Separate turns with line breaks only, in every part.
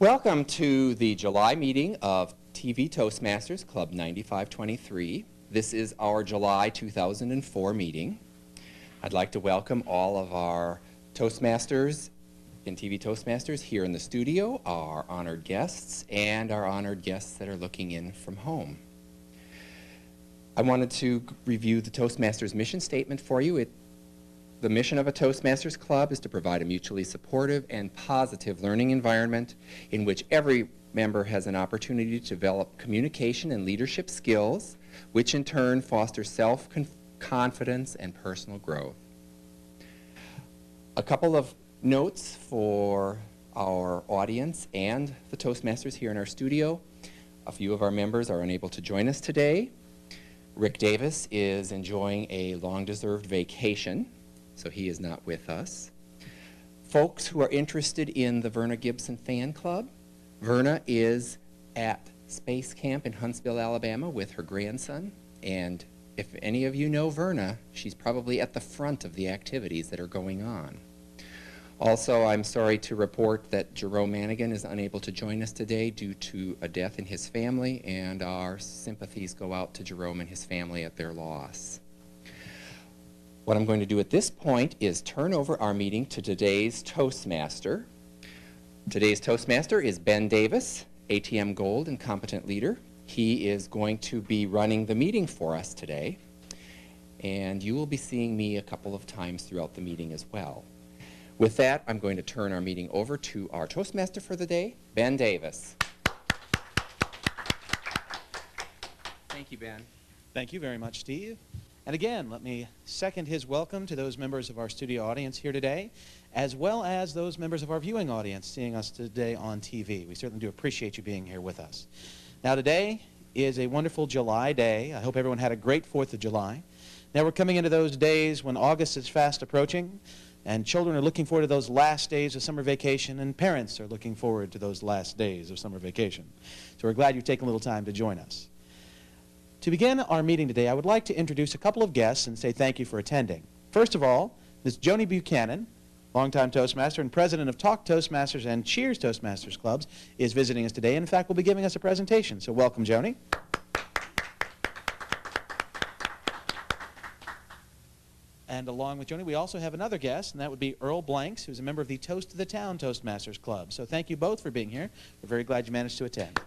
Welcome to the July meeting of TV Toastmasters Club 9523. This is our July 2004 meeting. I'd like to welcome all of our Toastmasters and TV Toastmasters here in the studio, our honored guests, and our honored guests that are looking in from home. I wanted to review the Toastmasters mission statement for you. The mission of a Toastmasters Club is to provide a mutually supportive and positive learning environment in which every member has an opportunity to develop communication and leadership skills, which in turn foster self-confidence and personal growth. A couple of notes for our audience and the Toastmasters here in our studio. A few of our members are unable to join us today. Rick Davis is enjoying a long-deserved vacation, so he is not with us. Folks who are interested in the Verna Gibson Fan Club, Verna is at Space Camp in Huntsville, Alabama with her grandson, and if any of you know Verna, she's probably at the front of the activities that are going on. Also, I'm sorry to report that Jerome Manigan is unable to join us today due to a death in his family, and our sympathies go out to Jerome and his family at their loss. What I'm going to do at this point is turn over our meeting to today's Toastmaster. Today's Toastmaster is Ben Davis, ATM Gold and competent leader. He is going to be running the meeting for us today, and you will be seeing me a couple of times throughout the meeting as well. With that, I'm going to turn our meeting over to our Toastmaster for the day, Ben Davis. Thank you, Ben.
Thank you very much, Steve. And again, let me second his welcome to those members of our studio audience here today, as well as those members of our viewing audience seeing us today on TV. We certainly do appreciate you being here with us. Now, today is a wonderful July day. I hope everyone had a great 4th of July. Now, we're coming into those days when August is fast approaching, and children are looking forward to those last days of summer vacation, and parents are looking forward to those last days of summer vacation. So we're glad you've taken a little time to join us. To begin our meeting today, I would like to introduce a couple of guests and say thank you for attending. First of all, Ms. Joni Buchanan, longtime Toastmaster and president of Talk Toastmasters and Cheers Toastmasters Clubs, is visiting us today and in fact will be giving us a presentation. So welcome, Joni. And along with Joni, we also have another guest, and that would be Earl Blanks, who's a member of the Toast of the Town Toastmasters Club. So thank you both for being here. We're very glad you managed to attend.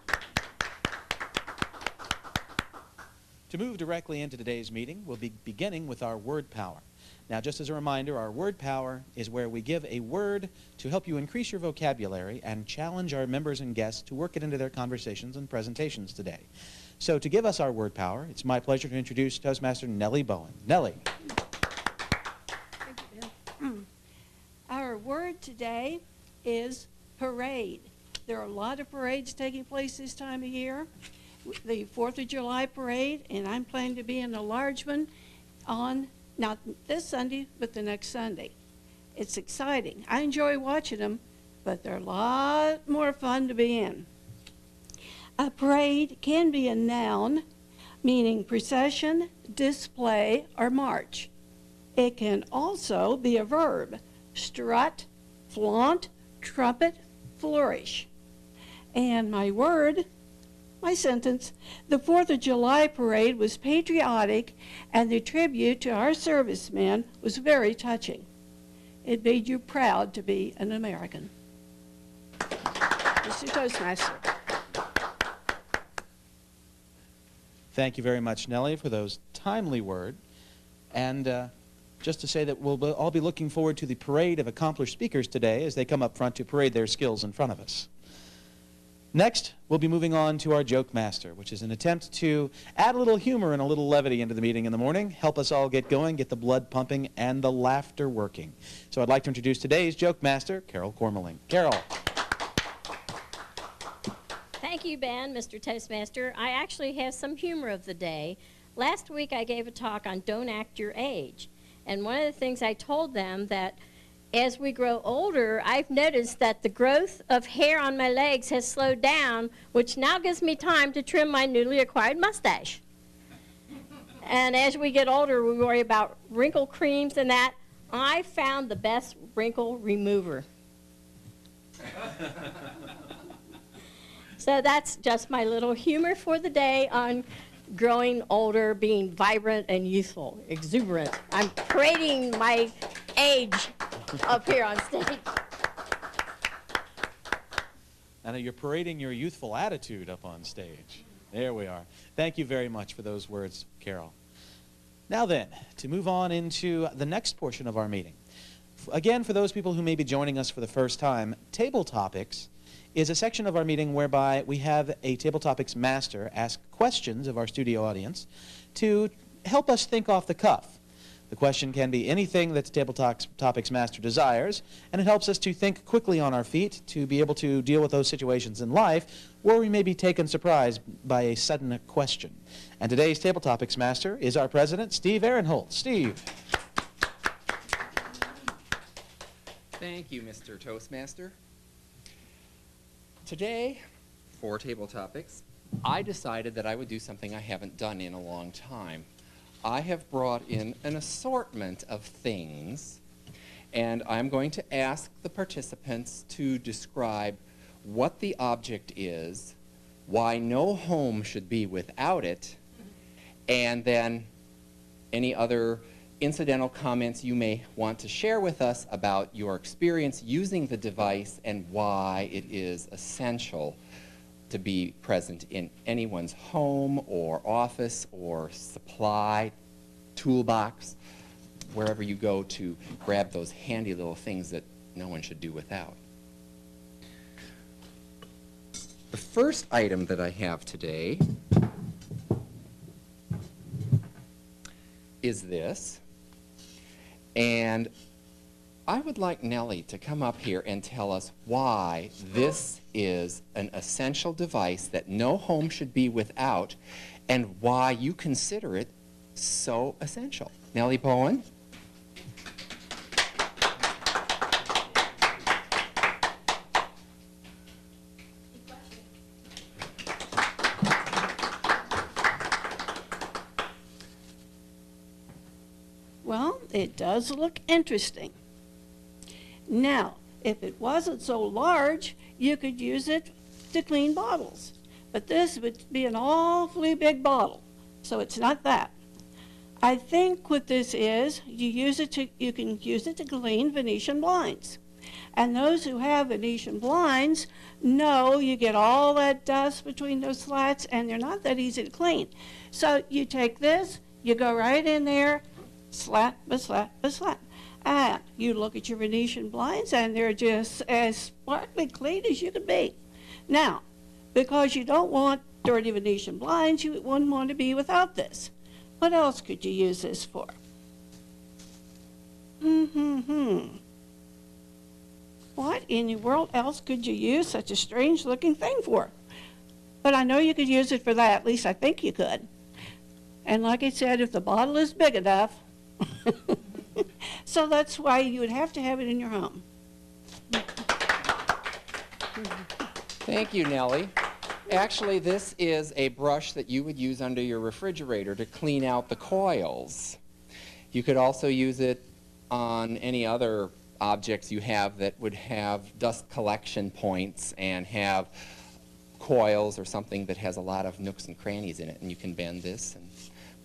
To move directly into today's meeting, we'll be beginning with our word power. Now, just as a reminder, our word power is where we give a word to help you increase your vocabulary and challenge our members and guests to work it into their conversations and presentations today. So to give us our word power, it's my pleasure to introduce Toastmaster Nellie Bowen. Nellie.
Our word today is parade. There are a lot of parades taking place this time of year. The 4th of July parade, and I'm planning to be in a large one on, not this Sunday, but the next Sunday. It's exciting. I enjoy watching them, but they're a lot more fun to be in. A parade can be a noun, meaning procession, display, or march. It can also be a verb, strut, flaunt, trumpet, flourish. And my sentence, the 4th of July parade was patriotic and the tribute to our servicemen was very touching. It made you proud to be an American. Mr. Toastmaster.
Thank you very much, Nellie, for those timely words. And just to say that we'll all be looking forward to the parade of accomplished speakers today as they come up front to parade their skills in front of us. Next, we'll be moving on to our Joke Master, which is an attempt to add a little humor and a little levity into the meeting in the morning, help us all get going, get the blood pumping, and the laughter working. So I'd like to introduce today's Joke Master, Carol Cormeling. Carol.
Thank you, Ben, Mr. Toastmaster. I actually have some humor of the day. Last week I gave a talk on Don't Act Your Age. And one of the things I told them that as we grow older, I've noticed that the growth of hair on my legs has slowed down, which now gives me time to trim my newly acquired mustache. And as we get older, we worry about wrinkle creams and that. I found the best wrinkle remover. So that's just my little humor for the day on growing older, being vibrant and youthful, exuberant. I'm parading my age up here on stage.
And you're parading your youthful attitude up on stage. There we are. Thank you very much for those words, Carol. Now then, to move on into the next portion of our meeting. Again, for those people who may be joining us for the first time, Tabletopics is a section of our meeting whereby we have a Tabletopics master ask questions of our studio audience to help us think off the cuff. The question can be anything that the Tabletopics master desires, and it helps us to think quickly on our feet to be able to deal with those situations in life where we may be taken surprised by a sudden question. And today's Tabletopics master is our president, Steve Ahrenholz. Steve.
Thank you, Mr. Toastmaster. Today, for Tabletopics, I decided that I would do something I haven't done in a long time. I have brought in an assortment of things, and I'm going to ask the participants to describe what the object is, why no home should be without it, and then any other incidental comments you may want to share with us about your experience using the device and why it is essential to be present in anyone's home or office or supply toolbox, wherever you go to grab those handy little things that no one should do without. The first item that I have today is this, and I would like Nellie to come up here and tell us why this is an essential device that no home should be without and why you consider it so essential. Nellie Bowen.
Well, it does look interesting. Now, if it wasn't so large, you could use it to clean bottles. But this would be an awfully big bottle, so it's not that. I think what this is, you can use it to clean Venetian blinds. And those who have Venetian blinds know you get all that dust between those slats, and they're not that easy to clean. So you take this, you go right in there, slat by slat by slat. And you look at your Venetian blinds, and they're just as sparkly clean as you can be. Now, because you don't want dirty Venetian blinds, you wouldn't want to be without this. What else could you use this for? What in the world else could you use such a strange-looking thing for? But I know you could use it for that. At least I think you could. And like I said, if the bottle is big enough, so that's why you would have to have it in your home.
Thank you, Nellie. Actually, this is a brush that you would use under your refrigerator to clean out the coils. You could also use it on any other objects you have that would have dust collection points and have coils or something that has a lot of nooks and crannies in it. And you can bend this and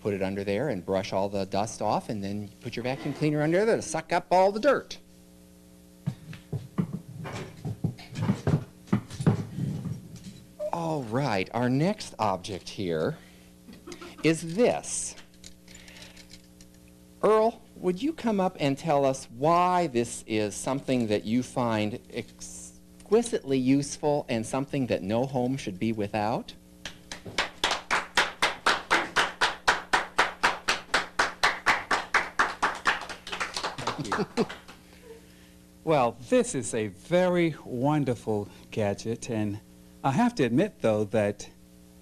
put it under there and brush all the dust off, and then you put your vacuum cleaner under there to suck up all the dirt. All right, our next object here is this. Earl, would you come up and tell us why this is something that you find exquisitely useful and something that no home should be without?
Well, this is a very wonderful gadget, and I have to admit, though, that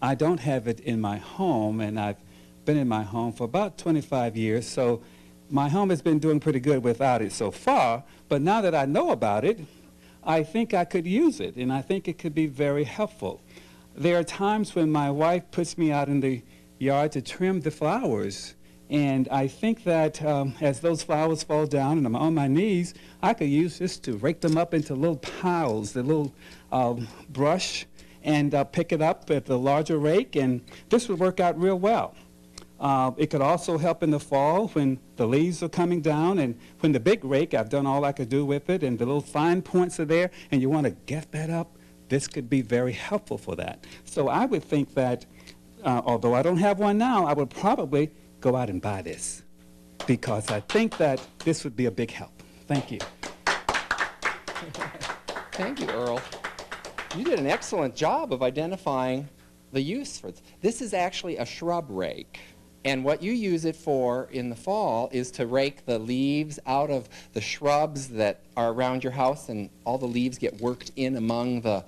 I don't have it in my home, and I've been in my home for about 25 years, so my home has been doing pretty good without it so far, but now that I know about it, I think I could use it, and I think it could be very helpful. There are times when my wife puts me out in the yard to trim the flowers, and I think that as those flowers fall down and I'm on my knees, I could use this to rake them up into little piles, the little brush, and pick it up with a larger rake, and this would work out real well. It could also help in the fall when the leaves are coming down, and when the big rake, I've done all I could do with it, and the little fine points are there, and you want to get that up, this could be very helpful for that. So I would think that, although I don't have one now, I would probably go out and buy this, because I think that this would be a big help. Thank you.
Thank you, Earl. You did an excellent job of identifying the use for this. This is actually a shrub rake. And what you use it for in the fall is to rake the leaves out of the shrubs that are around your house, and all the leaves get worked in among the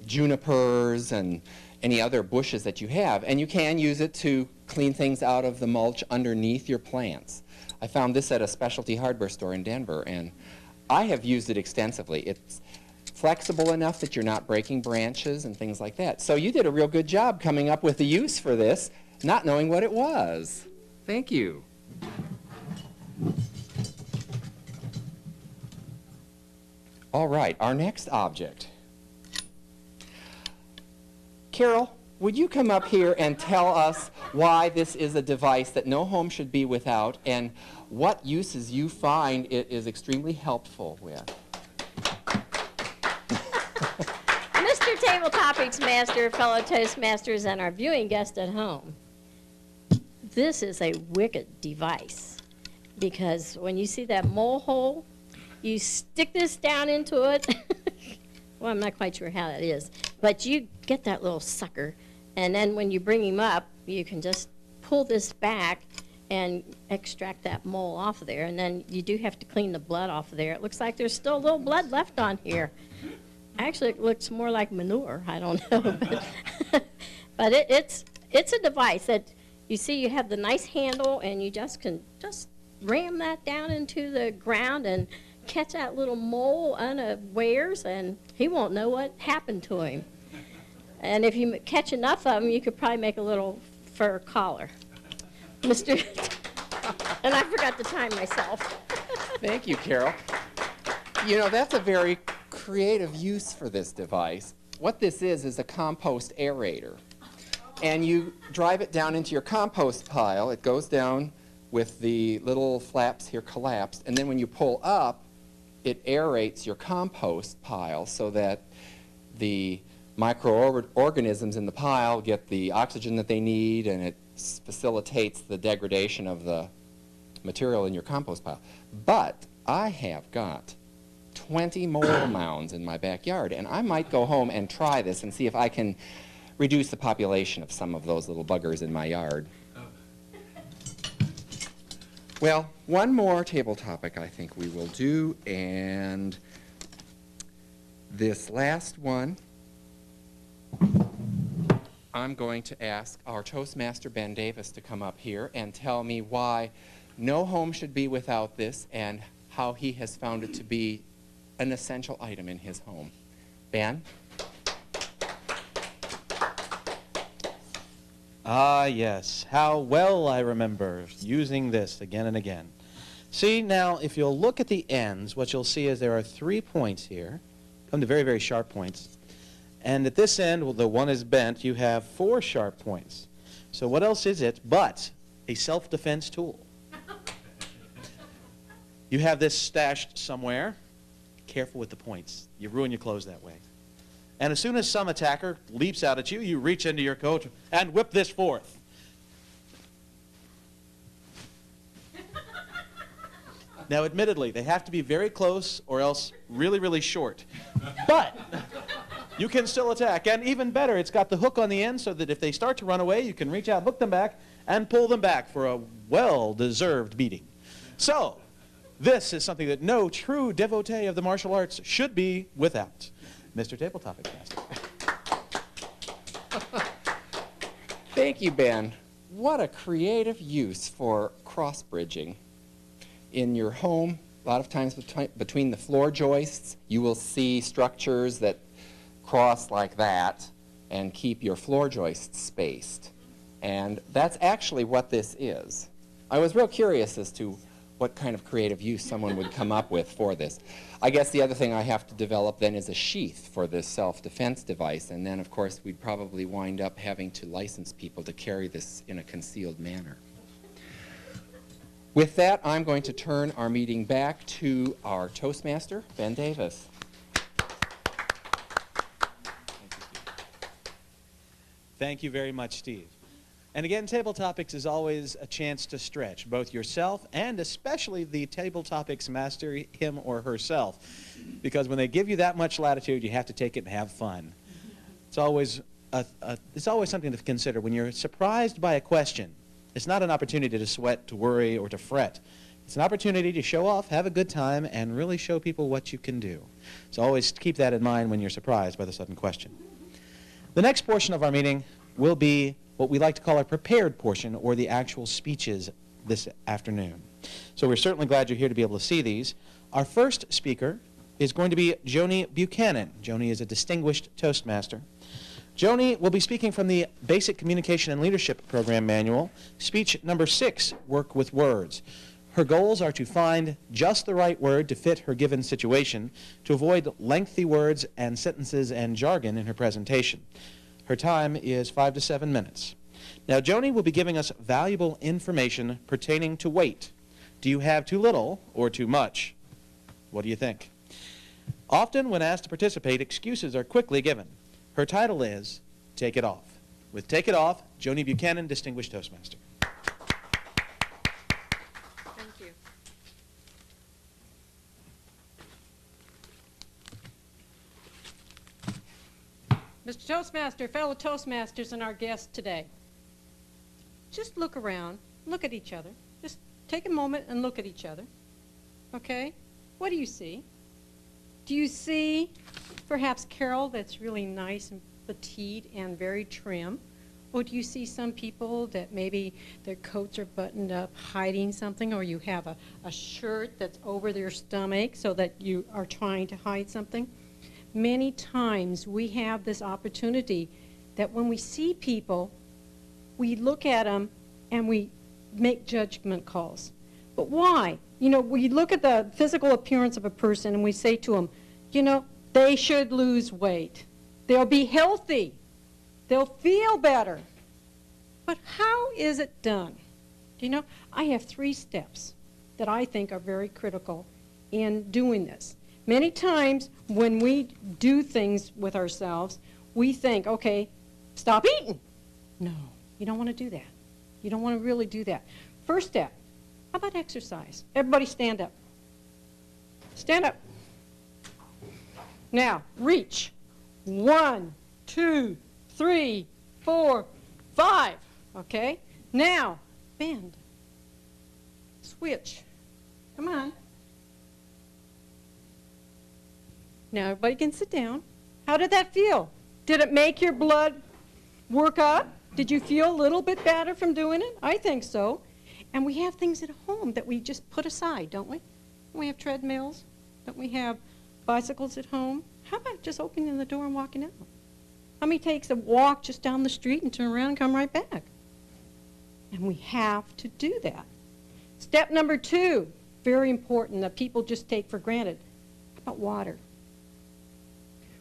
junipers and any other bushes that you have. And you can use it to clean things out of the mulch underneath your plants. I found this at a specialty hardware store in Denver, and I have used it extensively. It's flexible enough that you're not breaking branches and things like that. So you did a real good job coming up with the use for this, not knowing what it was. Thank you. All right, our next object. Carol, would you come up here and tell us why this is a device that no home should be without, and what uses you find it is extremely helpful with?
Mr. Tabletopics Master, fellow Toastmasters, and our viewing guest at home. This is a wicked device, because when you see that mole hole, you stick this down into it. Well, I'm not quite sure how that is, but you get that little sucker, and then when you bring him up, you can just pull this back and extract that mole off of there, and then you do have to clean the blood off of there. It looks like there's still a little blood left on here. Actually, it looks more like manure. I don't know, but it's a device that you see. You have the nice handle, and you just can ram that down into the ground and catch that little mole unawares, and he won't know what happened to him. And if you catch enough of them, you could probably make a little fur collar. Mr. And I forgot to time myself.
Thank you, Carol. You know, that's a very creative use for this device. What this is a compost aerator. And you drive it down into your compost pile. It goes down with the little flaps here collapsed, and then when you pull up, it aerates your compost pile so that the microorganisms in the pile get the oxygen that they need, and it facilitates the degradation of the material in your compost pile. But I have got 20 mold mounds in my backyard, and I might go home and try this and see if I can reduce the population of some of those little buggers in my yard. Well, one more table topic I think we will do, and this last one, I'm going to ask our Toastmaster Ben Davis to come up here and tell me why no home should be without this and how he has found it to be an essential item in his home. Ben?
Ah, yes. How well I remember using this again and again. See, now, if you'll look at the ends, what you'll see is there are 3 points here. Come to very, very sharp points. And at this end, well, the one is bent, you have 4 sharp points. So what else is it but a self-defense tool? You have this stashed somewhere. Careful with the points. You ruin your clothes that way. And as soon as some attacker leaps out at you, you reach into your coat and whip this forth. Now, admittedly, they have to be very close or else really, really short. But you can still attack. And even better, it's got the hook on the end so that if they start to run away, you can reach out, hook them back, and pull them back for a well-deserved beating. So, this is something that no true devotee of the martial arts should be without. Mr. Tabletopics Master.
Thank you, Ben. What a creative use for cross-bridging. In your home, a lot of times between the floor joists, you will see structures that cross like that and keep your floor joists spaced. And that's actually what this is. I was real curious as to what kind of creative use someone would come up with for this. I guess the other thing I have to develop then is a sheath for this self-defense device, and then of course we'd probably wind up having to license people to carry this in a concealed manner. With that, I'm going to turn our meeting back to our Toastmaster, Ben Davis.
Thank you very much, Steve. And again, Tabletopics is always a chance to stretch both yourself and especially the Tabletopics master, him or herself. Because when they give you that much latitude, you have to take it and have fun. It's always something to consider. When you're surprised by a question, it's not an opportunity to sweat, to worry, or to fret. It's an opportunity to show off, have a good time, and really show people what you can do. So always keep that in mind when you're surprised by the sudden question. The next portion of our meeting will be what we like to call our prepared portion, or the actual speeches this afternoon. So we're certainly glad you're here to be able to see these. Our first speaker is going to be Joanne Buchanan. Joanne is a distinguished Toastmaster. Joanne will be speaking from the Basic Communication and Leadership Program Manual, speech number 6, Work with Words. Her goals are to find just the right word to fit her given situation, to avoid lengthy words and sentences and jargon in her presentation. Her time is 5 to 7 minutes. Now, Joanne will be giving us valuable information pertaining to weight. Do you have too little or too much? What do you think? Often, when asked to participate, excuses are quickly given. Her title is Take It Off. With Take It Off, Joanne Buchanan, Distinguished Toastmaster.
Thank you. Mr. Toastmaster, fellow Toastmasters, and our guests today, just look around, look at each other. Just take a moment and look at each other. Okay? What do you see? Do you see perhaps Carol that's really nice and petite and very trim? Or do you see some people that maybe their coats are buttoned up hiding something, or you have a shirt that's over their stomach so that you are trying to hide something? Many times we have this opportunity that when we see people, we look at them and we make judgment calls. But why? You know, we look at the physical appearance of a person and we say to them, you know, they should lose weight. They'll be healthy. They'll feel better. But how is it done? You know, I have 3 steps that I think are very critical in doing this. Many times when we do things with ourselves, we think, okay, stop eating. No, you don't want to do that. You don't want to really do that. First step, how about exercise? Everybody stand up. Stand up. Now, reach. 1, 2, 3, 4, 5. Okay? Now, bend. Switch. Come on. Now, everybody can sit down. How did that feel? Did it make your blood work up? Did you feel a little bit better from doing it? I think so. And we have things at home that we just put aside, don't we? We have treadmills. Don't we have bicycles at home? How about just opening the door and walking out? How many takes a walk just down the street and turn around and come right back? And we have to do that. Step number 2, very important, that people just take for granted. How about water?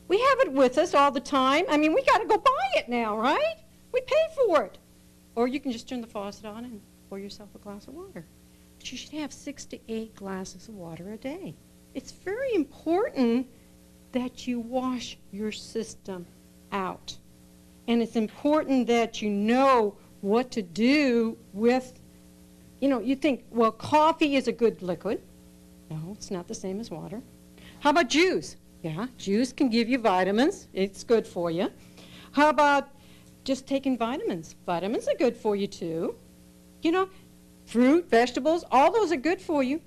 We have it with us all the time. I mean, we got to go buy it now, right? We pay for it. Or you can just turn the faucet on and pour yourself a glass of water. But you should have 6 to 8 glasses of water a day. It's very important that you wash your system out. And it's important that you know what to do with, you know, you think, well, coffee is a good liquid. No, it's not the same as water. How about juice? Yeah, juice can give you vitamins. It's good for you. How about just taking vitamins? Vitamins are good for you too. You know, fruit, vegetables, all those are good for you.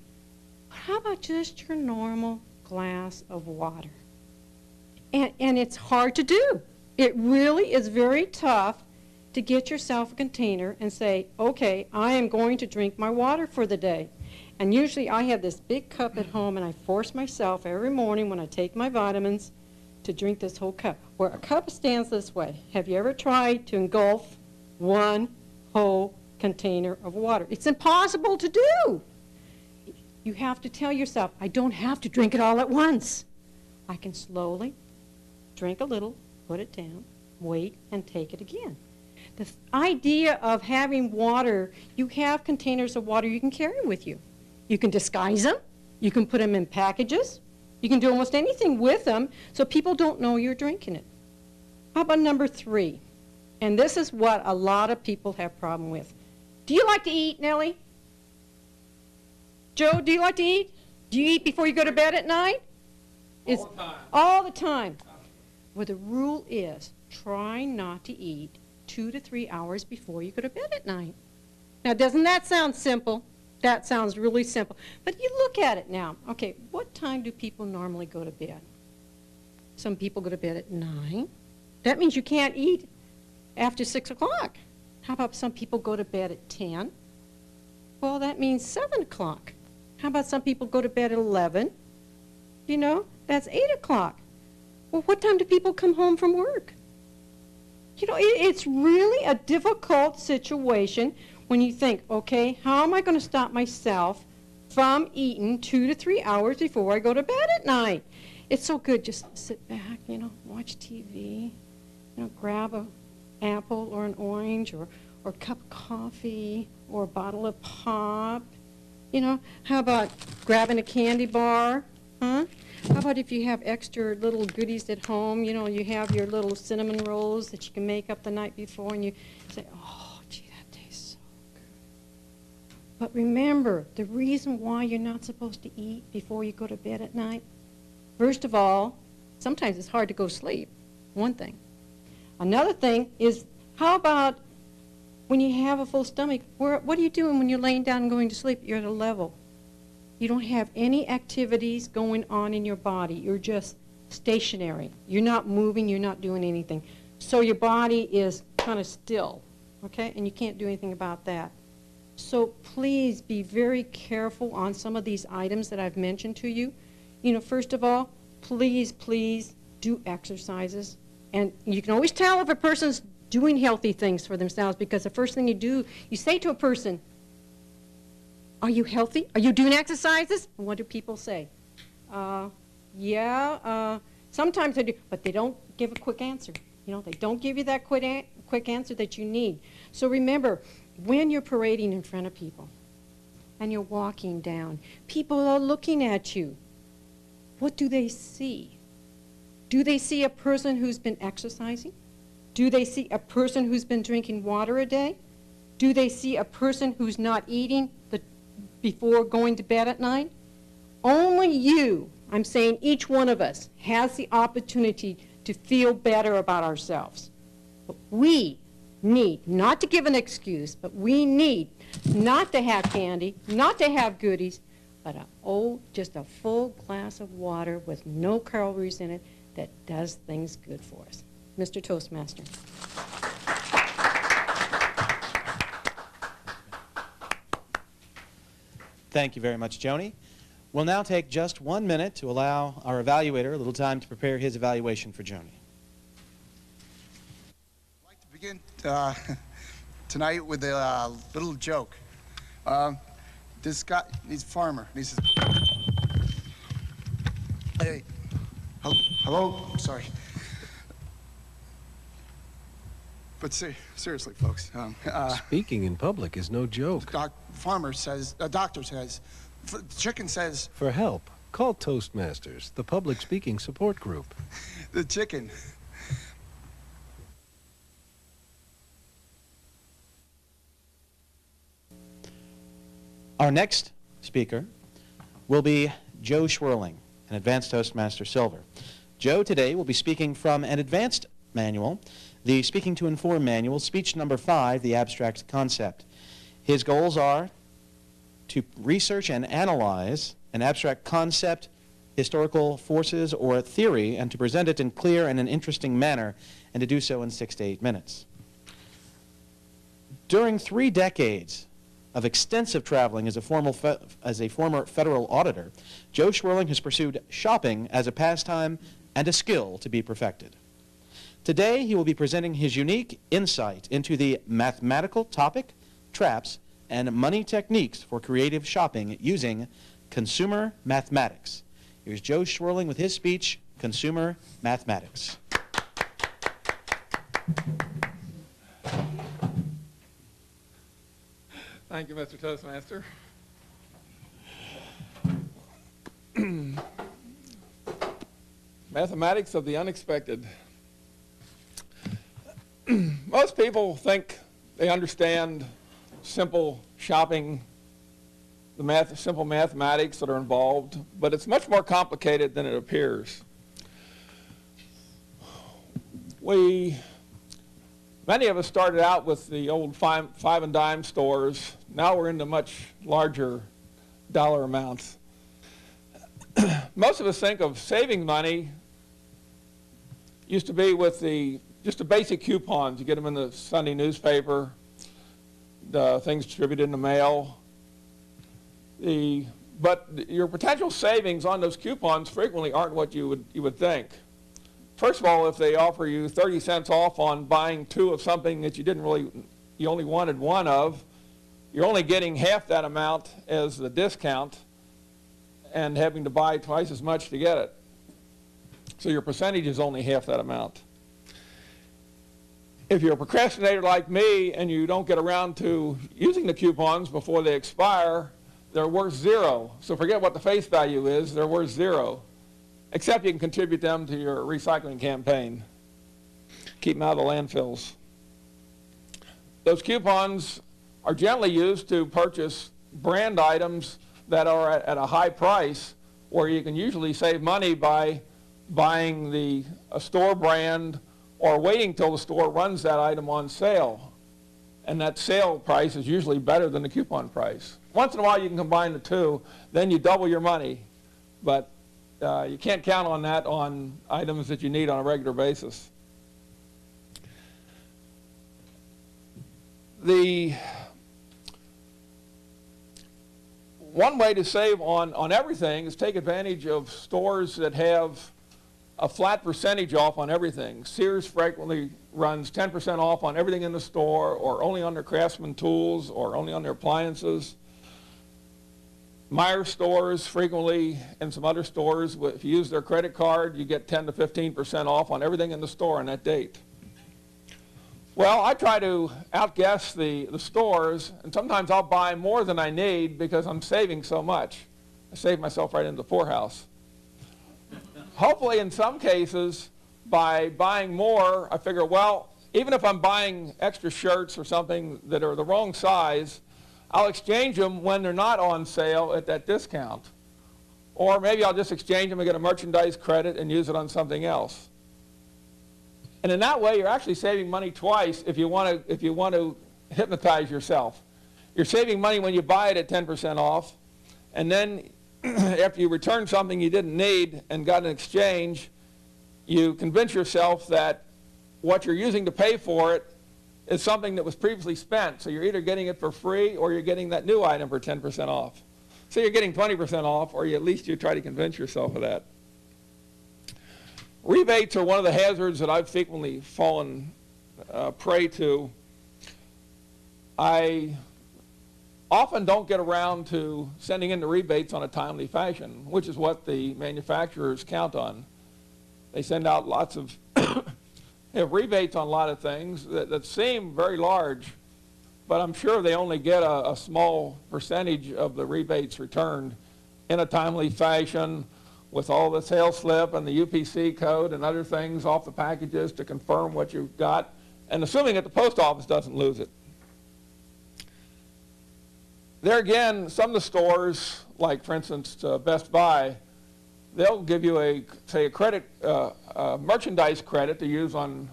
But how about just your normal glass of water? And it's hard to do. It really is very tough to get yourself a container and say, okay, I am going to drink my water for the day. And usually I have this big cup at home, and I force myself every morning when I take my vitamins to drink this whole cup. Where a cup stands this way. Have you ever tried to engulf one whole container of water? It's impossible to do. You have to tell yourself, I don't have to drink it all at once. I can slowly drink a little, put it down, wait, and take it again. The idea of having water, you have containers of water you can carry with you. You can disguise them. You can put them in packages. You can do almost anything with them so people don't know you're drinking it. How about number 3? And this is what a lot of people have problem with. Do you like to eat, Nellie? Joe, do you like to eat? Do you eat before you go to bed at night?
All the time.
All the time. Well, the rule is try not to eat 2 to 3 hours before you go to bed at night. Now, doesn't that sound simple? That sounds really simple. But you look at it now. Okay, what time do people normally go to bed? Some people go to bed at 9. That means you can't eat after 6 o'clock. How about some people go to bed at 10? Well, that means 7 o'clock. How about some people go to bed at 11? You know, that's 8 o'clock. Well, what time do people come home from work? You know, it's really a difficult situation when you think, okay, how am I going to stop myself from eating 2 to 3 hours before I go to bed at night? It's so good just sit back, you know, watch TV, you know, grab an apple or an orange or a cup of coffee or a bottle of pop. You know, how about grabbing a candy bar, huh? How about if you have extra little goodies at home, you know, you have your little cinnamon rolls that you can make up the night before and you say, oh, gee, that tastes so good. But remember, the reason why you're not supposed to eat before you go to bed at night, first of all, sometimes it's hard to go to sleep, one thing. Another thing is, how about when you have a full stomach, what are you doing when you're laying down and going to sleep? You're at a level. You don't have any activities going on in your body. You're just stationary. You're not moving. You're not doing anything. So your body is kind of still, okay? And you can't do anything about that. So please be very careful on some of these items that I've mentioned to you. You know, first of all, please do exercises. And you can always tell if a person's doing healthy things for themselves because the first thing you do, you say to a person, are you healthy? Are you doing exercises? And what do people say? Yeah, sometimes they do, but they don't give a quick answer. You know, they don't give you that quick answer that you need. So remember, when you're parading in front of people and you're walking down, people are looking at you. What do they see? Do they see a person who's been exercising? Do they see a person who's been drinking water a day? Do they see a person who's not eating before going to bed at night? Only you, I'm saying each one of us, has the opportunity to feel better about ourselves. But we need, not to give an excuse, but we need not to have candy, not to have goodies, but just a full glass of water with no calories in it that does things good for us. Mr. Toastmaster.
Thank you very much, Joni. We'll now take just 1 minute to allow our evaluator a little time to prepare his evaluation for Joni.
I'd like to begin tonight with a little joke. This guy, he's a farmer, and he says, hey, hello, sorry. But seriously, folks.
Speaking in public is no joke.
Doctor says, chicken says...
For help, call Toastmasters, the public speaking support group.
The chicken.
Our next speaker will be Joe Schwerling, an Advanced Toastmaster Silver. Joe today will be speaking from an advanced manual, the Speaking to Inform Manual, speech number 5, the abstract concept. His goals are to research and analyze an abstract concept, historical forces, or theory, and to present it in clear and an interesting manner, and to do so in 6 to 8 minutes. During 3 decades of extensive traveling as a former federal auditor, Joe Schwerling has pursued shopping as a pastime and a skill to be perfected. Today, he will be presenting his unique insight into the mathematical topic, traps, and money techniques for creative shopping using Consumer Mathematics. Here's Joe Schwerling with his speech, Consumer Mathematics.
Thank you, Mr. Toastmaster. Mathematics of the unexpected. Most people think they understand simple shopping, the simple mathematics that are involved, but it's much more complicated than it appears. Many of us started out with the old five and dime stores. Now we're into much larger dollar amounts. Most of us think of saving money used to be with just the basic coupons. You get them in the Sunday newspaper, the things distributed in the mail. But your potential savings on those coupons frequently aren't what you would think. First of all, if they offer you 30 cents off on buying 2 of something that you only wanted 1 of, you're only getting half that amount as the discount and having to buy twice as much to get it. So your percentage is only half that amount. If you're a procrastinator like me and you don't get around to using the coupons before they expire, they're worth 0. So forget what the face value is, they're worth 0. Except you can contribute them to your recycling campaign. Keep them out of the landfills. Those coupons are generally used to purchase brand items that are at a high price, where you can usually save money by buying a store brand or waiting till the store runs that item on sale. And that sale price is usually better than the coupon price. Once in a while you can combine the two, then you double your money. But you can't count on that on items that you need on a regular basis. One way to save on everything is take advantage of stores that have a flat percentage off on everything. Sears frequently runs 10% off on everything in the store, or only on their craftsman tools, or only on their appliances. Meyer stores frequently, and some other stores, if you use their credit card, you get 10 to 15% off on everything in the store on that date. Well, I try to outguess the stores, and sometimes I'll buy more than I need because I'm saving so much. I save myself right into the poorhouse. Hopefully, in some cases, by buying more, I figure, well, even if I'm buying extra shirts or something that are the wrong size, I'll exchange them when they're not on sale at that discount. Or maybe I'll just exchange them and get a merchandise credit and use it on something else. And in that way, you're actually saving money twice if you want to hypnotize yourself. You're saving money when you buy it at 10% off, and then after you return something you didn't need and got an exchange, you convince yourself that what you're using to pay for it is something that was previously spent. So you're either getting it for free or you're getting that new item for 10% off. So you're getting 20% off, or at least you try to convince yourself of that. Rebates are one of the hazards that I've frequently fallen prey to. I often don't get around to sending in the rebates on a timely fashion, which is what the manufacturers count on. They send out lots of rebates on a lot of things that seem very large, but I'm sure they only get a small percentage of the rebates returned in a timely fashion, with all the sales slip and the UPC code and other things off the packages to confirm what you've got, and assuming that the post office doesn't lose it. There again, some of the stores, like for instance Best Buy, they'll give you a credit, merchandise credit to use on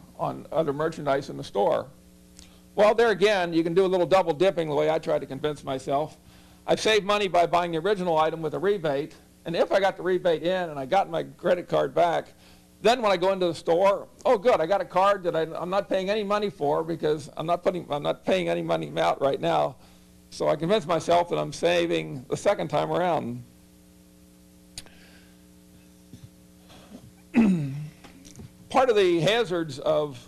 other merchandise in the store. Well, there again, you can do a little double dipping the way I try to convince myself. I've saved money by buying the original item with a rebate, and if I got the rebate in and I got my credit card back, then when I go into the store, oh good, I got a card that I'm not paying any money for because I'm not paying any money out right now. So I convince myself that I'm saving the second time around. Part of the hazards of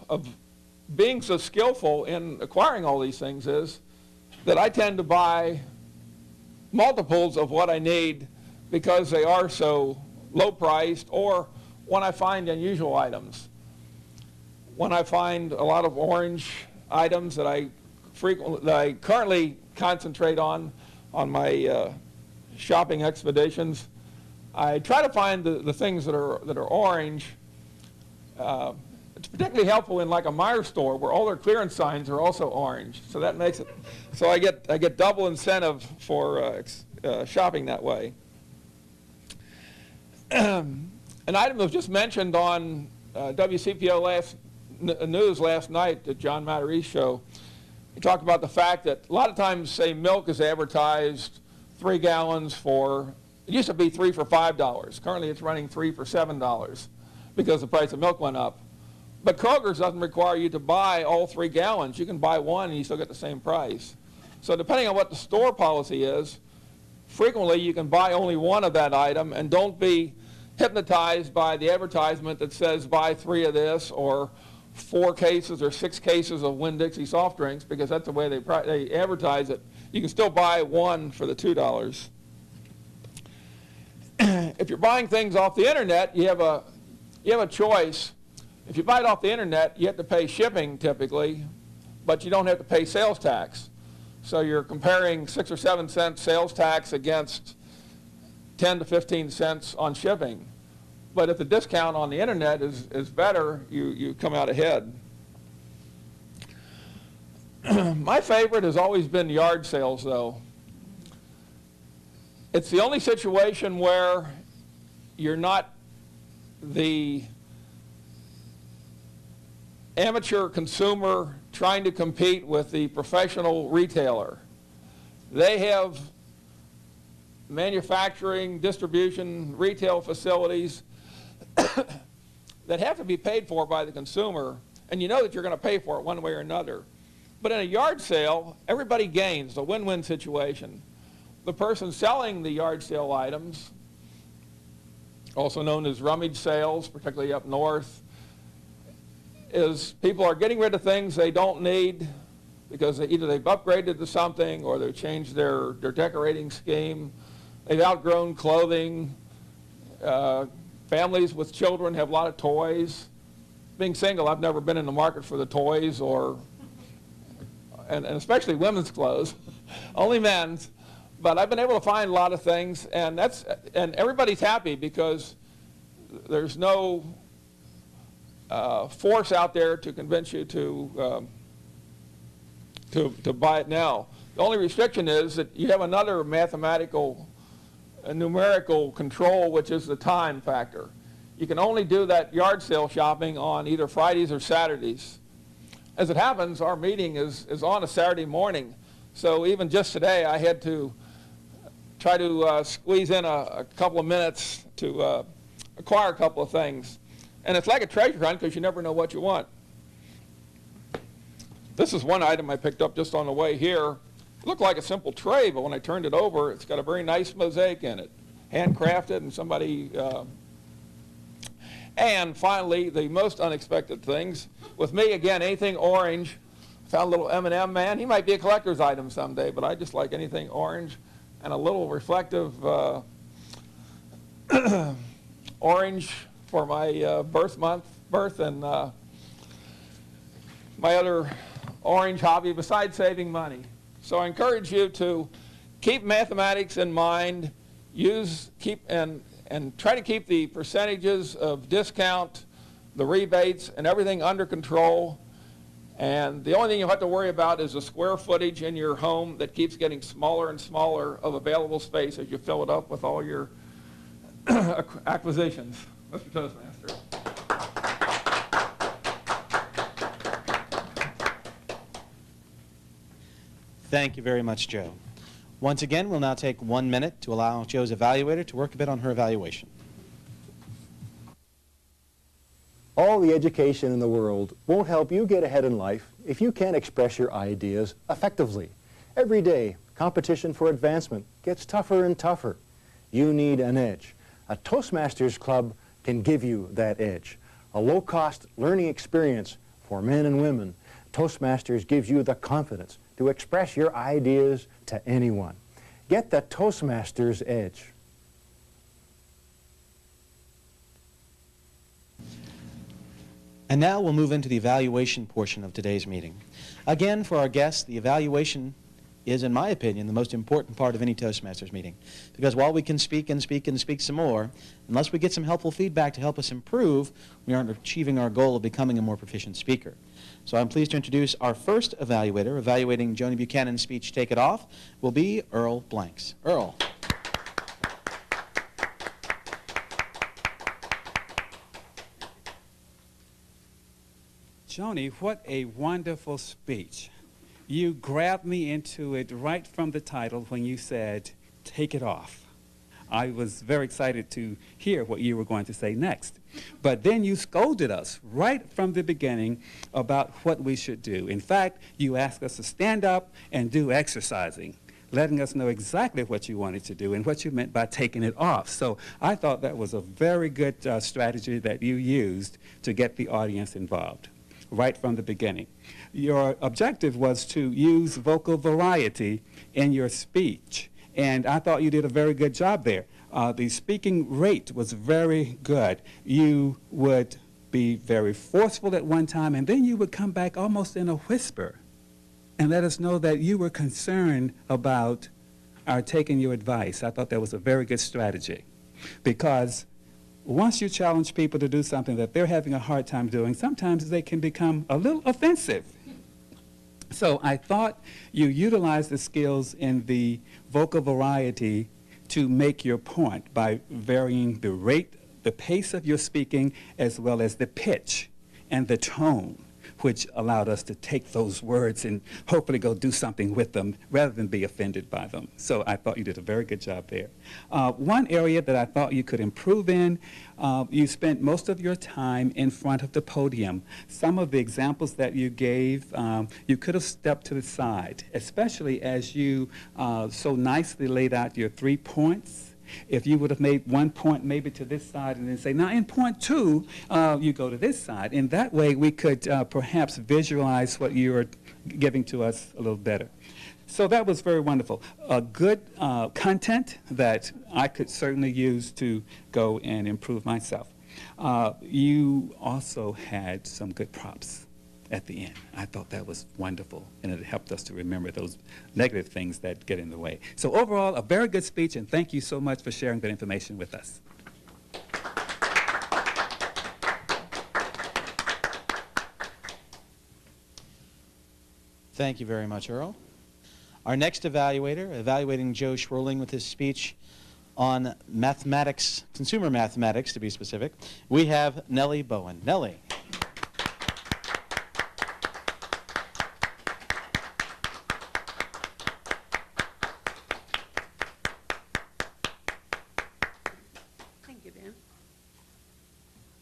being so skillful in acquiring all these things is that I tend to buy multiples of what I need because they are so low priced, or when I find unusual items. When I find a lot of orange items that I currently concentrate on my shopping expeditions, I try to find the things that are orange. It's particularly helpful in like a Meijer store where all their clearance signs are also orange. So that makes it so I get double incentive for shopping that way. An item that was just mentioned on WCPO News last night, the John Mattery's show. He talked about the fact that a lot of times, say, milk is advertised 3 gallons for, it used to be 3 for $5. Currently it's running 3 for $7 because the price of milk went up. But Kroger's doesn't require you to buy all 3 gallons. You can buy one and you still get the same price. So depending on what the store policy is, frequently you can buy only one of that item, and don't be hypnotized by the advertisement that says buy 3 of this or 4 cases or 6 cases of Winn-Dixie soft drinks, because that's the way they advertise it. You can still buy one for the $2. If you're buying things off the internet, you have a choice. If you buy it off the internet, you have to pay shipping typically, but you don't have to pay sales tax. So you're comparing 6 or 7 cents sales tax against 10 to 15 cents on shipping. But if the discount on the internet is better, you come out ahead. My favorite has always been yard sales, though. It's the only situation where you're not the amateur consumer trying to compete with the professional retailer. They have manufacturing, distribution, retail facilities that have to be paid for by the consumer, and you know that you're going to pay for it one way or another. But in a yard sale, everybody gains, a win-win situation. The person selling the yard sale items, also known as rummage sales, particularly up north, is people are getting rid of things they don't need because either they've upgraded to something or they've changed their decorating scheme, they've outgrown clothing, families with children have a lot of toys. Being single, I've never been in the market for the toys and especially women's clothes, only men's. But I've been able to find a lot of things, and everybody's happy because there's no force out there to convince you to buy it now. The only restriction is that you have another mathematical, numerical control, which is the time factor. You can only do that yard sale shopping on either Fridays or Saturdays. As it happens, our meeting is on a Saturday morning, so even just today I had to try to squeeze in a couple of minutes to acquire a couple of things. And it's like a treasure hunt because you never know what you want. This is one item I picked up just on the way here. It looked like a simple tray, but when I turned it over, it's got a very nice mosaic in it. Handcrafted, and somebody... And finally, the most unexpected things. With me, again, anything orange. Found a little M&M man. He might be a collector's item someday, but I just like anything orange. And a little reflective orange for my birth, and my other orange hobby besides saving money. So I encourage you to keep mathematics in mind, and try to keep the percentages of discount, the rebates, and everything under control. And the only thing you'll have to worry about is the square footage in your home that keeps getting smaller and smaller of available space as you fill it up with all your acquisitions. Mr. Toastmaster.
Thank you very much, Joe. Once again, we'll now take 1 minute to allow Joe's evaluator to work a bit on her evaluation.
All the education in the world won't help you get ahead in life if you can't express your ideas effectively. Every day, competition for advancement gets tougher and tougher. You need an edge. A Toastmasters club can give you that edge. A low-cost learning experience for men and women. Toastmasters gives you the confidence to express your ideas to anyone. Get the Toastmasters edge.
And now we'll move into the evaluation portion of today's meeting. Again, for our guests, the evaluation is, in my opinion, the most important part of any Toastmasters meeting. Because while we can speak and speak and speak some more, unless we get some helpful feedback to help us improve, we aren't achieving our goal of becoming a more proficient speaker. So I'm pleased to introduce our first evaluator, evaluating Joni Buchanan's speech, Take It Off, will be Earl Blanks. Earl.
Joni, what a wonderful speech. You grabbed me into it right from the title when you said, take it off. I was very excited to hear what you were going to say next. But then you scolded us right from the beginning about what we should do. In fact, you asked us to stand up and do exercising, letting us know exactly what you wanted to do and what you meant by taking it off. So I thought that was a very good strategy that you used to get the audience involved right from the beginning. Your objective was to use vocal variety in your speech, and I thought you did a very good job there. The speaking rate was very good. You would be very forceful at one time, and then you would come back almost in a whisper and let us know that you were concerned about our taking your advice. I thought that was a very good strategy, because once you challenge people to do something that they're having a hard time doing, sometimes they can become a little offensive. So I thought you utilized the skills in the vocal variety to make your point by varying the rate, the pace of your speaking, as well as the pitch and the tone, which allowed us to take those words and hopefully go do something with them rather than be offended by them. So I thought you did a very good job there. One area that I thought you could improve in, you spent most of your time in front of the podium. Some of the examples that you gave, you could have stepped to the side, especially as you so nicely laid out your 3 points. If you would have made 1 point maybe to this side and then say, now in point 2, you go to this side. In that way, we could perhaps visualize what you were giving to us a little better. So that was very wonderful. Good content that I could certainly use to go and improve myself. You also had some good props at the end. I thought that was wonderful, and it helped us to remember those negative things that get in the way. So overall, a very good speech, and thank you so much for sharing that information with us.
Thank you very much, Earl. Our next evaluator, evaluating Joe Schwerling with his speech on mathematics, consumer mathematics to be specific, we have Nellie Bowen. Nellie.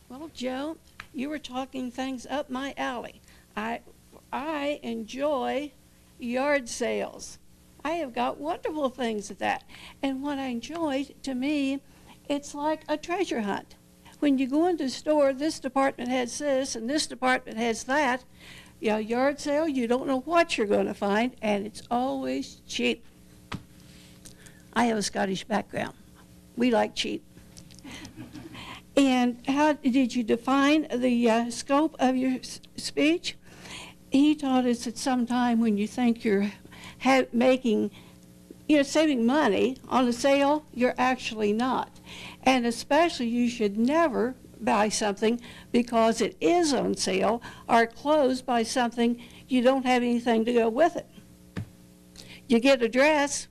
Well, Joe, you were talking things up my alley. I enjoy yard sales. I have got wonderful things at that. And what I enjoyed, to me, it's like a treasure hunt. When you go into a store, this department has this and this department has that. You know, yard sale, you don't know what you're going to find, and it's always cheap. I have a Scottish background. We like cheap. And how did you define the scope of your speech? He taught us that sometime when you think you're making, saving money on a sale, you're actually not. And especially you should never buy something because it is on sale or closed by something you don't have anything to go with it. You get a dress,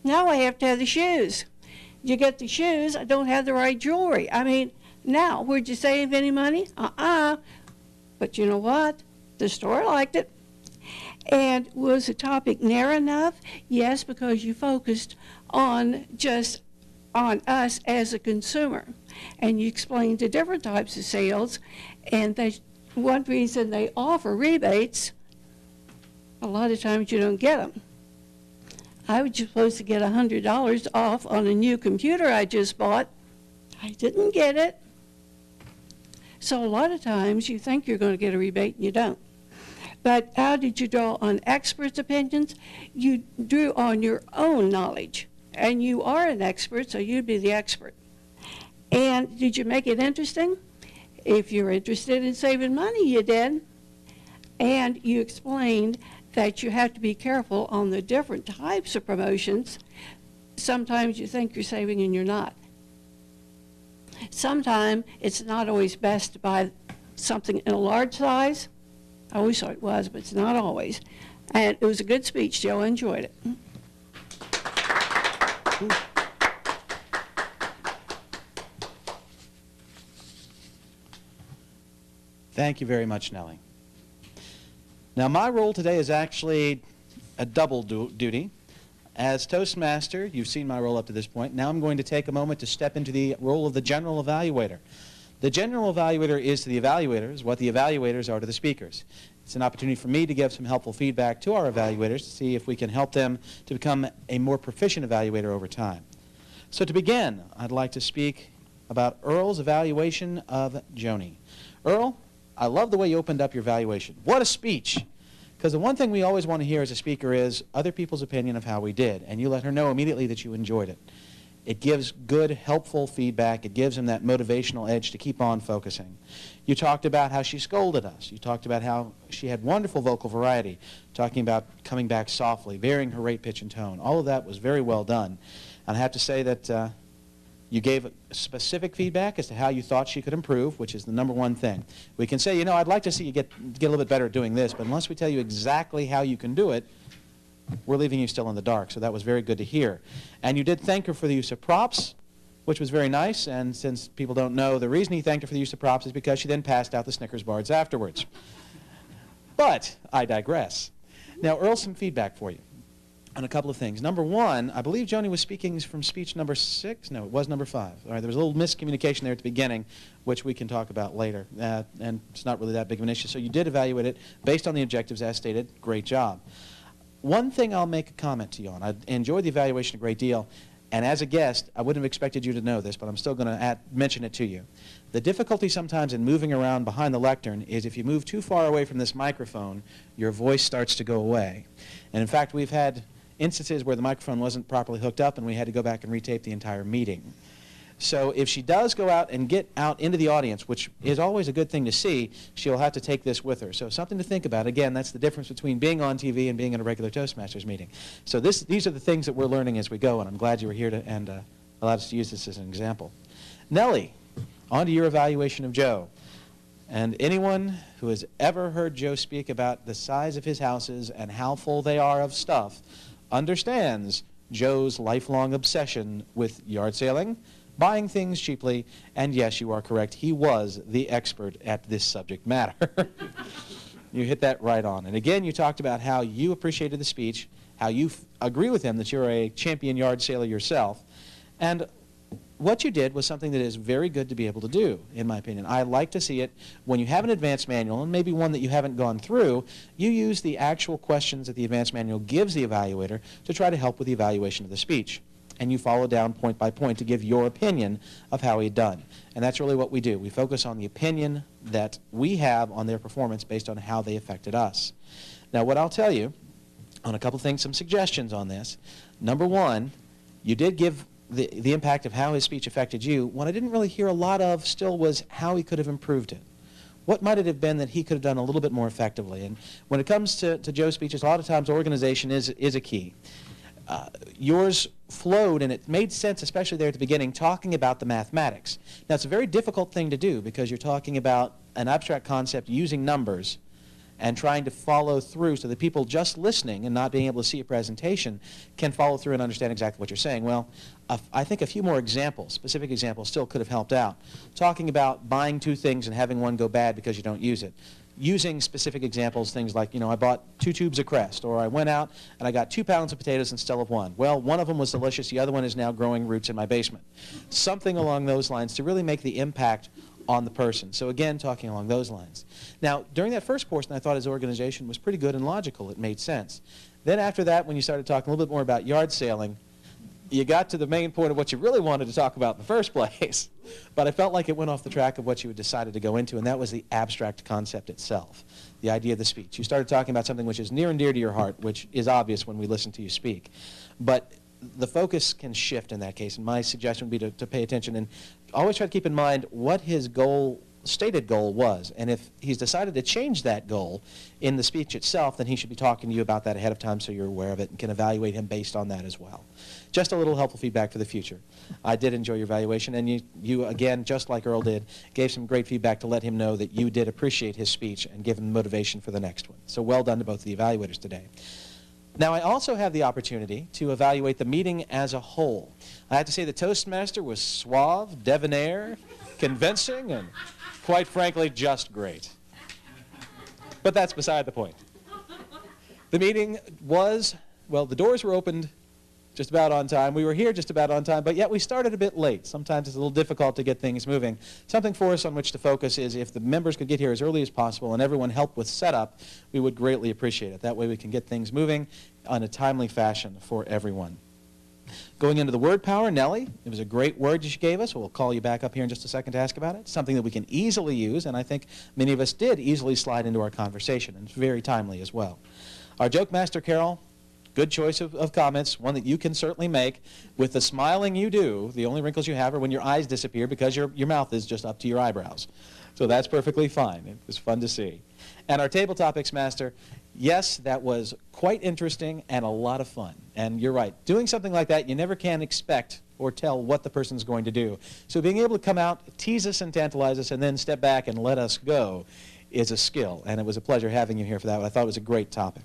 now I have to have the shoes. You get the shoes, I don't have the right jewelry. I mean, now, would you save any money? But you know what? The store liked it. And was the topic narrow enough? Yes, because you focused on just on us as a consumer. And you explained the different types of sales. And one reason they offer rebates, a lot of times you don't get them. I was supposed to get $100 off on a new computer I just bought. I didn't get it. So a lot of times you think you're going to get a rebate and you don't. But how did you draw on experts' opinions? You drew on your own knowledge. And you are an expert, so you'd be the expert. And did you make it interesting? If you're interested in saving money, you did. And you explained that you have to be careful on the different types of promotions. Sometimes you think you're saving and you're not. Sometimes it's not always best to buy something in a large size. I always thought it was, but it's not always. And it was a good speech, Joe. I enjoyed it.
Thank you very much, Nellie. Now, my role today is actually a double duty. As Toastmaster, you've seen my role up to this point. Now I'm going to take a moment to step into the role of the general evaluator. The general evaluator is to the evaluators what the evaluators are to the speakers. It's an opportunity for me to give some helpful feedback to our evaluators to see if we can help them to become a more proficient evaluator over time. So to begin, I'd like to speak about Earl's evaluation of Joni. Earl, I love the way you opened up your evaluation. What a speech! Because the one thing we always want to hear as a speaker is other people's opinion of how we did, and you let her know immediately that you enjoyed it. It gives good, helpful feedback. It gives them that motivational edge to keep on focusing. You talked about how she scolded us. You talked about how she had wonderful vocal variety, talking about coming back softly, varying her rate, pitch, and tone. All of that was very well done. And I have to say that you gave specific feedback as to how you thought she could improve, which is the number one thing. We can say, you know, I'd like to see you get a little bit better at doing this, but unless we tell you exactly how you can do it, we're leaving you still in the dark. So that was very good to hear. And you did thank her for the use of props, which was very nice. And since people don't know, the reason he thanked her for the use of props is because she then passed out the Snickers bars afterwards. But I digress. Now, Earl, some feedback for you on a couple of things. Number one, I believe Joni was speaking from speech number 6. No, it was number 5. All right, there was a little miscommunication there at the beginning, which we can talk about later. And it's not really that big of an issue. So you did evaluate it based on the objectives as stated. Great job. One thing I'll make a comment to you on. I enjoyed the evaluation a great deal. And as a guest, I wouldn't have expected you to know this, but I'm still going to mention it to you. The difficulty sometimes in moving around behind the lectern is if you move too far away from this microphone, your voice starts to go away. And in fact, we've had instances where the microphone wasn't properly hooked up and we had to go back and retape the entire meeting. So if she does go out and get out into the audience, which is always a good thing to see, she'll have to take this with her. So something to think about. Again, that's the difference between being on TV and being in a regular Toastmasters meeting. So these are the things that we're learning as we go, and I'm glad you were here and allowed us to use this as an example. Nellie, on to your evaluation of Joe. And anyone who has ever heard Joe speak about the size of his houses and how full they are of stuff understands Joe's lifelong obsession with yard sailing, buying things cheaply, and yes, you are correct, he was the expert at this subject matter. You hit that right on. And again, you talked about how you appreciated the speech, how you agree with him that you're a champion yard sailor yourself, and what you did was something that is very good to be able to do, in my opinion. I like to see it when you have an advanced manual, and maybe one that you haven't gone through, you use the actual questions that the advanced manual gives the evaluator to try to help with the evaluation of the speech. And you follow down point by point to give your opinion of how he had done. And that's really what we do. We focus on the opinion that we have on their performance based on how they affected us. Now, what I'll tell you on a couple things, some suggestions on this. Number one, you did give the impact of how his speech affected you. What I didn't really hear a lot of still was how he could have improved it. What might it have been that he could have done a little bit more effectively? And when it comes to Joe's speeches, a lot of times organization is a key. Yours flowed, and it made sense, especially there at the beginning, talking about the mathematics. Now, it's a very difficult thing to do because you're talking about an abstract concept using numbers and trying to follow through so that people just listening and not being able to see a presentation can follow through and understand exactly what you're saying. Well, I think a few more examples, specific examples, still could have helped out. Talking about buying 2 things and having one go bad because you don't use it. Using specific examples, things like, you know, I bought 2 tubes of Crest, or I went out and I got 2 pounds of potatoes instead of 1. Well, one of them was delicious, the other one is now growing roots in my basement. Something along those lines to really make the impact on the person. So again, talking along those lines. Now, during that first portion, I thought his organization was pretty good and logical. It made sense. Then after that, when you started talking a little bit more about yard sailing, you got to the main point of what you really wanted to talk about in the first place. But I felt like it went off the track of what you had decided to go into, and that was the abstract concept itself, the idea of the speech. You started talking about something which is near and dear to your heart, which is obvious when we listen to you speak. But the focus can shift in that case, and my suggestion would be to pay attention and always try to keep in mind what his goal stated goal was. And if he's decided to change that goal in the speech itself, then he should be talking to you about that ahead of time so you're aware of it and can evaluate him based on that as well. Just a little helpful feedback for the future. I did enjoy your evaluation, and you again, just like Earl did, gave some great feedback to let him know that you did appreciate his speech and give him motivation for the next one. So well done to both of the evaluators today. Now, I also have the opportunity to evaluate the meeting as a whole. I have to say the Toastmaster was suave, debonair, convincing, and quite frankly, just great. But that's beside the point. The meeting was, well, the doors were opened just about on time. We were here just about on time, but yet we started a bit late. Sometimes it's a little difficult to get things moving. Something for us on which to focus is if the members could get here as early as possible and everyone helped with setup, we would greatly appreciate it. That way we can get things moving on a timely fashion for everyone. Going into the word power, Nellie, it was a great word you gave us. We'll call you back up here in just a second to ask about it. Something that we can easily use, and I think many of us did easily slide into our conversation, and it's very timely as well. Our joke master, Carol, good choice of comments, one that you can certainly make. With the smiling you do, the only wrinkles you have are when your eyes disappear because your mouth is just up to your eyebrows. So that's perfectly fine. It was fun to see. And our Tabletopics master, yes, that was quite interesting and a lot of fun. And you're right, doing something like that, you never can expect or tell what the person's going to do. So being able to come out, tease us and tantalize us, and then step back and let us go is a skill. And it was a pleasure having you here for that. I thought it was a great topic.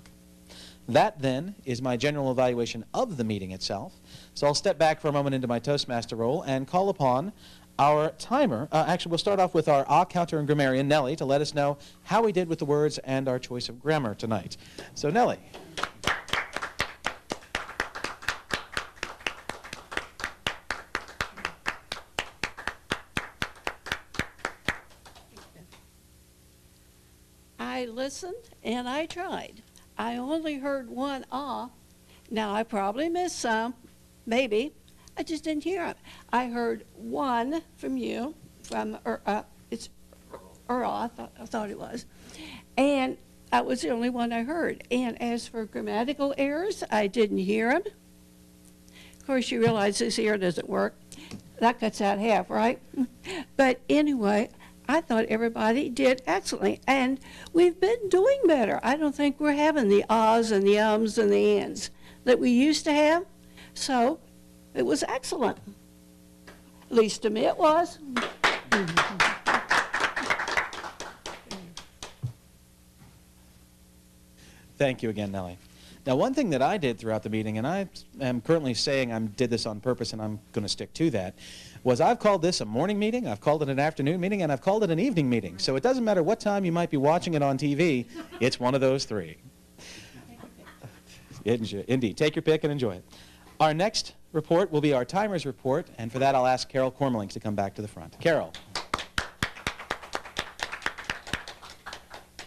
That, then, is my general evaluation of the meeting itself. So I'll step back for a moment into my Toastmaster role and call upon our timer. Actually, we'll start off with our counter and grammarian, Nellie, to let us know how we did with the words and our choice of grammar tonight. So, Nellie.
I listened and I tried. I only heard one ah. Now, I probably missed some, maybe. I just didn't hear it. I heard one from you, from it's Earl, I thought it was. And that was the only one I heard. And as for grammatical errors, I didn't hear them. Of course, you realize this ear doesn't work. That cuts out half, right? But anyway, I thought everybody did excellently, and we've been doing better. I don't think we're having the ahs and the ums and the ands that we used to have. So it was excellent. At least to me it was.
Thank you again, Nellie. Now, one thing that I did throughout the meeting, and I am currently saying I did this on purpose and I'm going to stick to that, was I've called this a morning meeting, I've called it an afternoon meeting, and I've called it an evening meeting. So it doesn't matter what time you might be watching it on TV, it's one of those three. Indeed. Take your pick and enjoy it. Our next report will be our timers report, and for that I'll ask Carol Cormelings to come back to the front. Carol.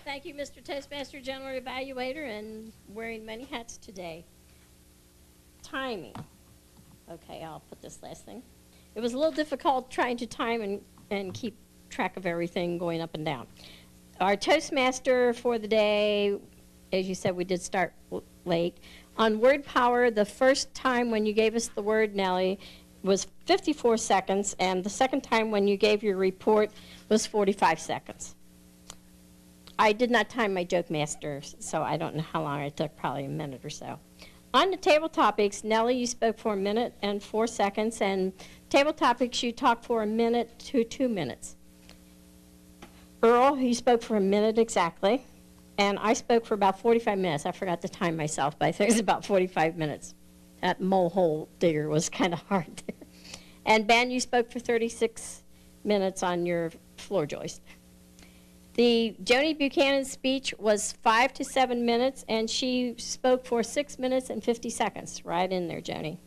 Thank you, Mr. Toastmaster, General Evaluator, and wearing many hats today. Timing. Okay, I'll put this last thing. It was a little difficult trying to time and keep track of everything going up and down. Our Toastmaster for the day, as you said, we did start late. On word power, the first time when you gave us the word, Nellie, was 54 seconds, and the second time when you gave your report was 45 seconds. I did not time my joke master, so I don't know how long it took, probably a minute or so. On the table topics, Nellie, you spoke for 1 minute and 4 seconds, and table topics, you talked for 1 minute to 2 minutes. Earl, you spoke for 1 minute exactly, and I spoke for about 45 minutes. I forgot to time myself, but I think it was about 45 minutes. That mole hole digger was kind of hard there. And Ben, you spoke for 36 minutes on your floor joist. The Joni Buchanan speech was 5 to 7 minutes, and she spoke for 6 minutes and 50 seconds. Right in there, Joni.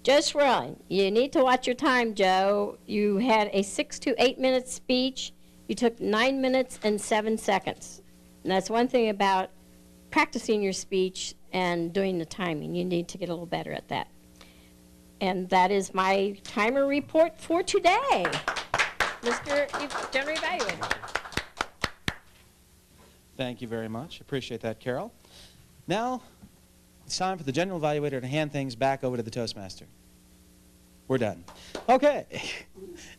Joe Schwerling, you need to watch your time, Joe. You had a 6 to 8 minute speech. You took 9 minutes and 7 seconds. And that's one thing about practicing your speech and doing the timing. You need to get a little better at that. And that is my timer report for today, Mr. General Evaluator.
Thank you very much. Appreciate that, Carol. Now, it's time for the General Evaluator to hand things back over to the Toastmaster. We're done. Okay.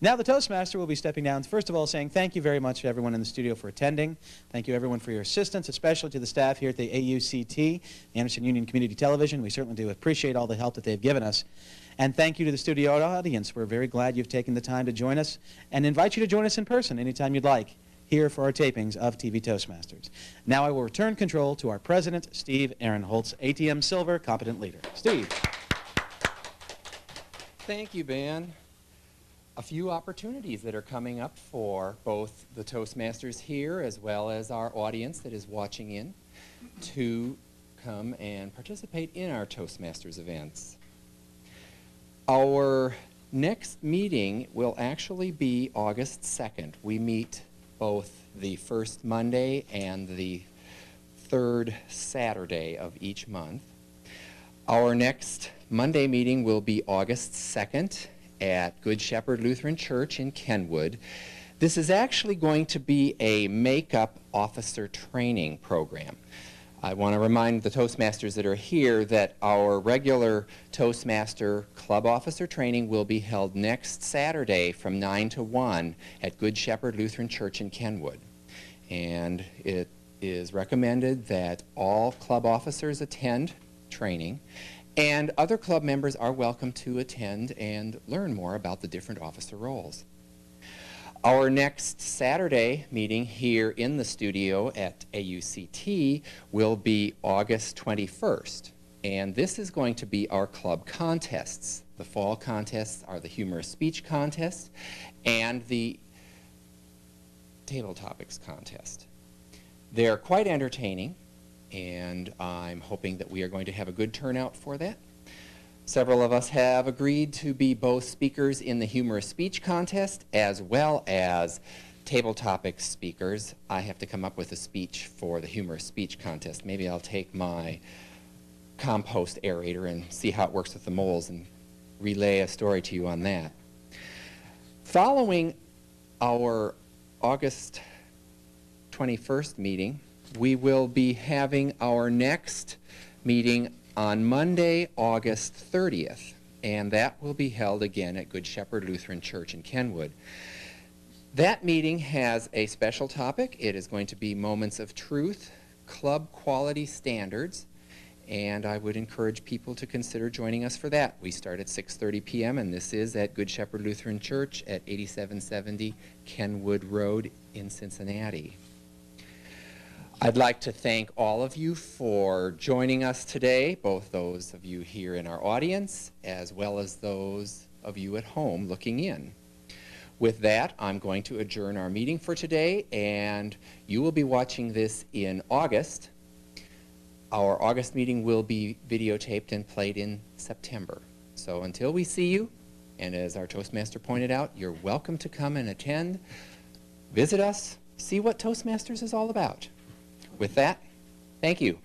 Now the Toastmaster will be stepping down, first of all saying thank you very much to everyone in the studio for attending. Thank you everyone for your assistance, especially to the staff here at the AUCT, the Anderson Union Community Television. We certainly do appreciate all the help that they've given us. And thank you to the studio audience. We're very glad you've taken the time to join us and invite you to join us in person anytime you'd like here for our tapings of TV Toastmasters. Now I will return control to our president, Steve Ahrenholz, ATM Silver Competent Leader. Steve.
Thank you, Ben. A few opportunities that are coming up for both the Toastmasters here as well as our audience that is watching in to come and participate in our Toastmasters events. Our next meeting will actually be August 2nd. We meet both the first Monday and the third Saturday of each month. Our next Monday meeting will be August 2nd at Good Shepherd Lutheran Church in Kenwood. This is actually going to be a makeup officer training program. I want to remind the Toastmasters that are here that our regular Toastmaster Club Officer training will be held next Saturday from 9 to 1 at Good Shepherd Lutheran Church in Kenwood. And it is recommended that all club officers attend training, and other club members are welcome to attend and learn more about the different officer roles. Our next Saturday meeting here in the studio at AUCT will be August 21st, and this is going to be our club contests. The fall contests are the humorous speech contest and the Tabletopics contest. They're quite entertaining, and I'm hoping that we are going to have a good turnout for that. Several of us have agreed to be both speakers in the humorous speech contest as well as Tabletopics speakers. I have to come up with a speech for the humorous speech contest. Maybe I'll take my compost aerator and see how it works with the moles and relay a story to you on that. Following our August 21st meeting, we will be having our next meeting on Monday, August 30th, and that will be held again at Good Shepherd Lutheran Church in Kenwood. That meeting has a special topic. It is going to be Moments of Truth, Club Quality Standards, and I would encourage people to consider joining us for that. We start at 6:30 p.m., and this is at Good Shepherd Lutheran Church at 8770 Kenwood Road in Cincinnati. I'd like to thank all of you for joining us today, both those of you here in our audience as well as those of you at home looking in. With that, I'm going to adjourn our meeting for today, and you will be watching this in August. Our August meeting will be videotaped and played in September. So until we see you, and as our Toastmaster pointed out, you're welcome to come and attend, visit us, see what Toastmasters is all about. With that, thank you.